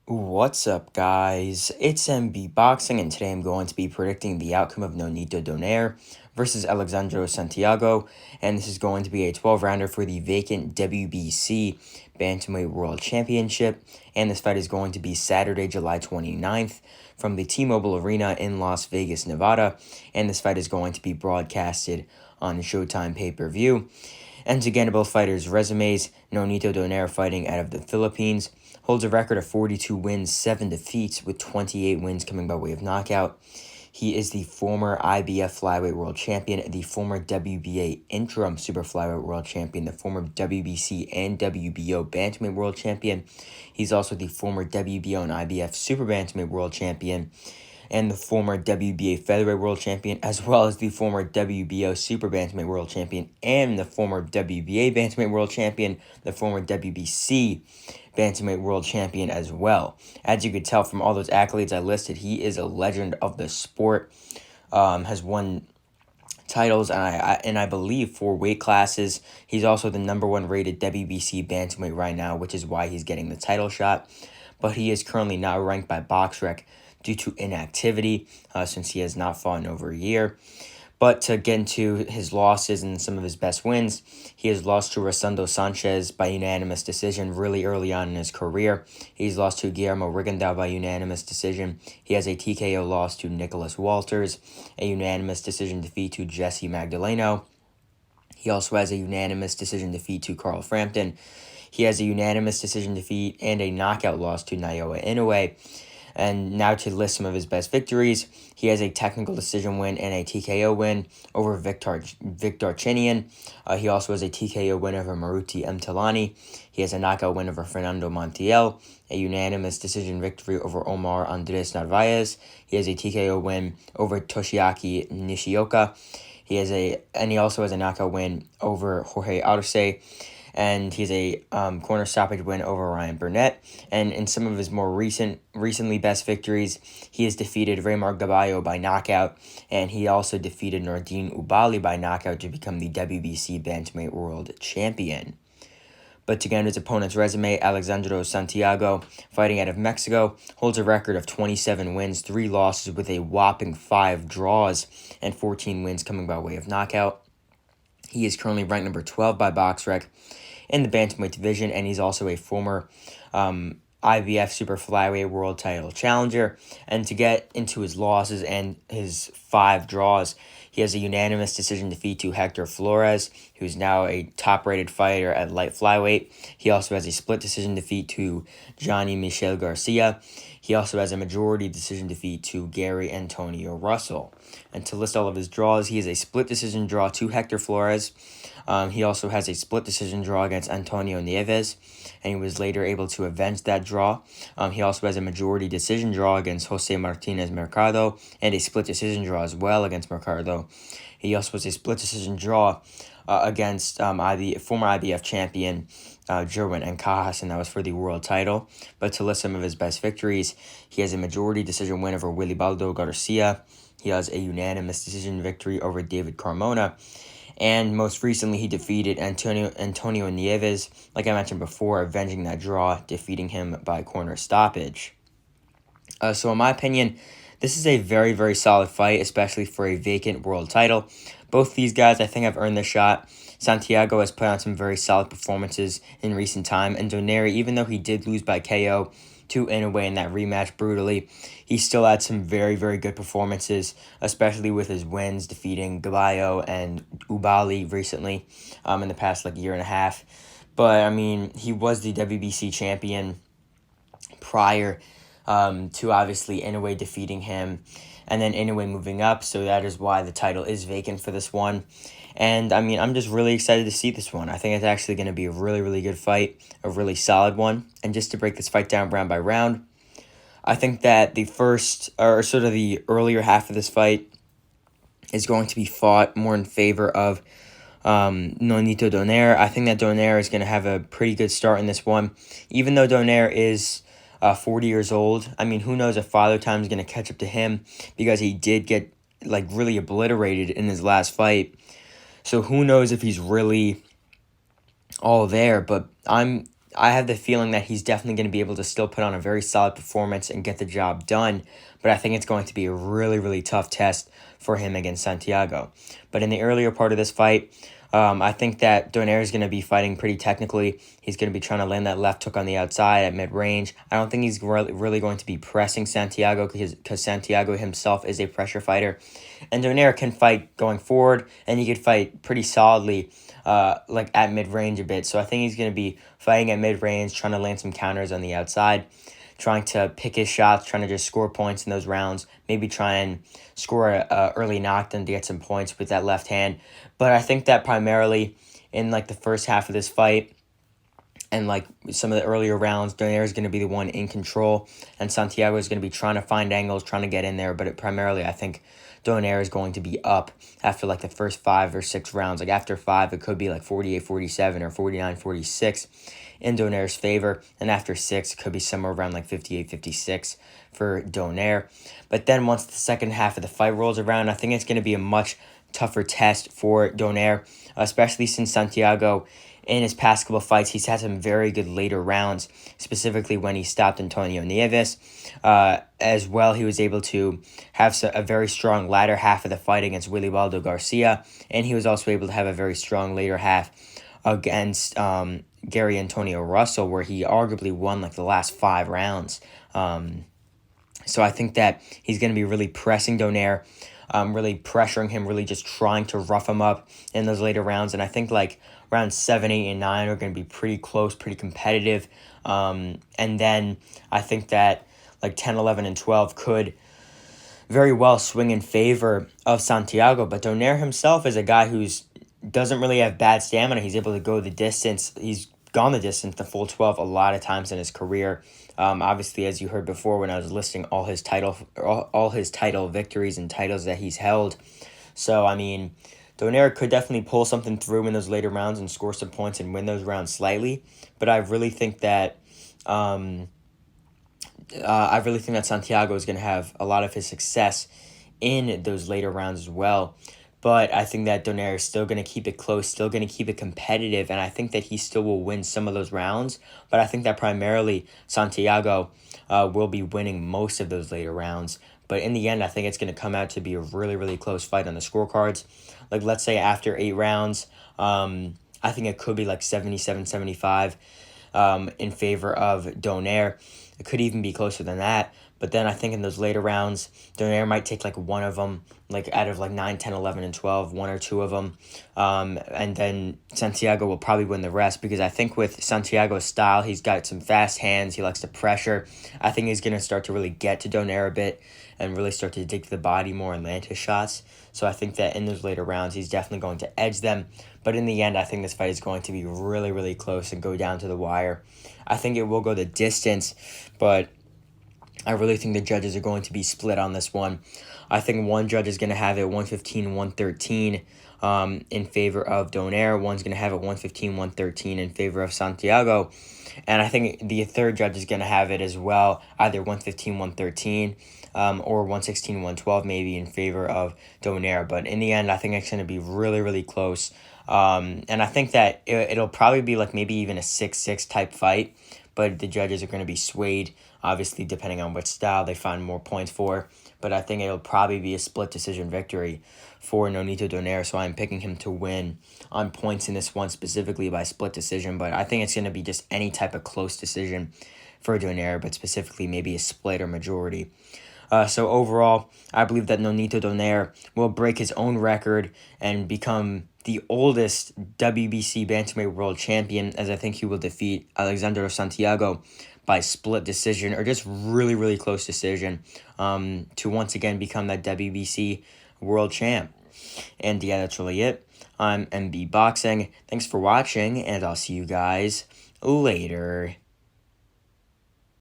What's up, guys? It's MB Boxing, and today I'm going to be predicting the outcome of Nonito Donaire versus Alexandro Santiago, and this is going to be a 12-rounder for the vacant WBC Bantamweight World Championship, and this fight is going to be Saturday, July 29th from the T-Mobile Arena in Las Vegas, Nevada, and this fight is going to be broadcasted on Showtime pay-per-view. And to get both fighters' resumes, Nonito Donaire, fighting out of the Philippines, holds a record of 42 wins, 7 defeats, with 28 wins coming by way of knockout. He is the former IBF Flyweight World Champion, the former WBA Interim Super Flyweight World Champion, the former WBC and WBO Bantamweight World Champion. He's also the former WBO and IBF Super Bantamweight World Champion, and the former WBA Featherweight World Champion, as well as the former WBO Super Bantamweight World Champion, and the former WBA Bantamweight World Champion, the former WBC Bantamweight World Champion as well. As you could tell from all those accolades I listed, he is a legend of the sport, has won titles, and I believe 4 weight classes. He's also the number 1 rated WBC Bantamweight right now, which is why he's getting the title shot. But he is currently not ranked by BoxRec due to inactivity, since he has not fought in over a year. But to get into his losses and some of his best wins, he has lost to Rosendo Sanchez by unanimous decision really early on in his career. He's lost to Guillermo Rigondeaux by unanimous decision. He has a TKO loss to Nicholas Walters, a unanimous decision defeat to Jesse Magdaleno. He also has a unanimous decision defeat to Carl Frampton. He has a unanimous decision defeat and a knockout loss to Naoya Inoue. And now to list some of his best victories, he has a technical decision win and a TKO win over Victor Chinian. He also has a TKO win over Maruti Mtalani. He has a knockout win over Fernando Montiel, a unanimous decision victory over Omar Andres Narvaez. He has a TKO win over Toshiaki Nishioka. He also has a knockout win over Jorge Arce, and he's a corner stoppage win over Ryan Burnett. And in some of his more recently best victories, he has defeated Raymar Gaballo by knockout, and he also defeated Nordine Ubali by knockout to become the WBC Bantamweight World Champion. But to get his opponent's resume, Alexandro Santiago, fighting out of Mexico, holds a record of 27 wins, 3 losses with a whopping 5 draws, and 14 wins coming by way of knockout. He is currently ranked number 12 by BoxRec in the Bantamweight division, and he's also a former IBF Super Flyweight World Title challenger. And to get into his losses and his 5 draws, he has a unanimous decision defeat to Hector Flores, who's now a top-rated fighter at light flyweight. He also has a split decision defeat to Johnny Michel Garcia. He also has a majority decision defeat to Gary Antonio Russell. And to list all of his draws, he has a split decision draw to Hector Flores. He also has a split decision draw against Antonio Nieves, and he was later able to avenge that draw. He also has a majority decision draw against Jose Martinez Mercado, and a split decision draw as well against Mercado. He also has a split decision draw against former IBF champion Jerwin Encajas, and that was for the world title. But to list some of his best victories, he has a majority decision win over Wilibaldo Garcia. He has a unanimous decision victory over David Carmona. And most recently, he defeated Antonio Nieves, like I mentioned before, avenging that draw, defeating him by corner stoppage. So in my opinion, this is a very, very solid fight, especially for a vacant world title. Both these guys, I think, have earned the shot. Santiago has put on some very solid performances in recent time, and Donaire, even though he did lose by KO to Inoue in that rematch brutally, he still had some very, very good performances, especially with his wins defeating Gaballo and Ubali recently in the past year and a half. But, I mean, he was the WBC champion prior to obviously Inoue defeating him, and then Inoue moving up, so that is why the title is vacant for this one. And, I mean, I'm just really excited to see this one. I think it's actually going to be a really, really good fight, a really solid one. And just to break this fight down round by round, I think that the earlier half of this fight is going to be fought more in favor of Nonito Donaire. I think that Donaire is going to have a pretty good start in this one. Even though Donaire is 40 years old, I mean, who knows if Father Time is going to catch up to him, because he did get really obliterated in his last fight. So who knows if he's really all there, but I'm I have the feeling that he's definitely going to be able to still put on a very solid performance and get the job done, but I think it's going to be a really, really tough test for him against Santiago. But in the earlier part of this fight, I think that Donaire is going to be fighting pretty technically. He's going to be trying to land that left hook on the outside at mid-range. I don't think he's really going to be pressing Santiago because Santiago himself is a pressure fighter. And Donaire can fight going forward, and he could fight pretty solidly like at mid-range a bit. So I think he's going to be fighting at mid-range, trying to land some counters on the outside, trying to pick his shots, trying to just score points in those rounds, maybe try and score a early knockdown to get some points with that left hand. But I think that primarily in like the first half of this fight and like some of the earlier rounds, Donaire is going to be the one in control, and Santiago is going to be trying to find angles, trying to get in there. But primarily, I think Donaire is going to be up after like the first 5 or 6 rounds. Like after 5, it could be like 48-47 or 49-46 in Donaire's favor. And after 6, it could be somewhere around like 58-56 for Donaire. But then once the second half of the fight rolls around, I think it's going to be a much tougher test for Donaire, especially since Santiago, in his past couple fights, he's had some very good later rounds, specifically when he stopped Antonio Nieves. As well, he was able to have a very strong latter half of the fight against Wilibaldo Garcia, and he was also able to have a very strong later half against Gary Antonio Russell, where he arguably won like the last 5 rounds. So I think that he's going to be really pressing Donaire, really pressuring him, really just trying to rough him up in those later rounds. And I think like rounds 7, 8, and 9 are going to be pretty close, pretty competitive. And then I think that like 10, 11, and 12 could very well swing in favor of Santiago. But Donaire himself is a guy who's doesn't really have bad stamina. He's able to go the distance. He's gone the distance, the full 12, a lot of times in his career. Obviously, as you heard before when I was listing all his title victories and titles that he's held. So, I mean, Donaire could definitely pull something through in those later rounds and score some points and win those rounds slightly. But I really think that Santiago is going to have a lot of his success in those later rounds as well. But I think that Donaire is still going to keep it close, still going to keep it competitive, and I think that he still will win some of those rounds. But I think that primarily Santiago will be winning most of those later rounds. But in the end, I think it's going to come out to be a really, really close fight on the scorecards. Like, let's say after 8 rounds, I think it could be like 77-75 in favor of Donaire. It could even be closer than that. But then I think in those later rounds, Donaire might take like one of them, like out of like 9, 10, 11, and 12, 1 or 2 of them. And then Santiago will probably win the rest, because I think with Santiago's style, he's got some fast hands. He likes to pressure. I think he's going to start to really get to Donaire a bit and really start to dig to the body more and land his shots. So I think that in those later rounds, he's definitely going to edge them. But in the end, I think this fight is going to be really, really close and go down to the wire. I think it will go the distance, but I really think the judges are going to be split on this one. I think one judge is going to have it 115-113 in favor of Donaire. One's going to have it 115-113 in favor of Santiago. And I think the third judge is going to have it as well, either 115-113 or 116-112 maybe in favor of Donaire. But in the end, I think it's going to be really, really close. And I think that it'll probably be like maybe even a 6-6 type fight, but the judges are going to be swayed, obviously, depending on which style they find more points for. But I think it'll probably be a split decision victory for Nonito Donaire, so I'm picking him to win on points in this one, specifically by split decision. But I think it's going to be just any type of close decision for Donaire, but specifically maybe a split or majority. So overall, I believe that Nonito Donaire will break his own record and become the oldest WBC Bantamweight World Champion, as I think he will defeat Alexandro Santiago by split decision or just really, really close decision to once again become that WBC World Champ. And yeah, that's really it. I'm MB Boxing. Thanks for watching, and I'll see you guys later.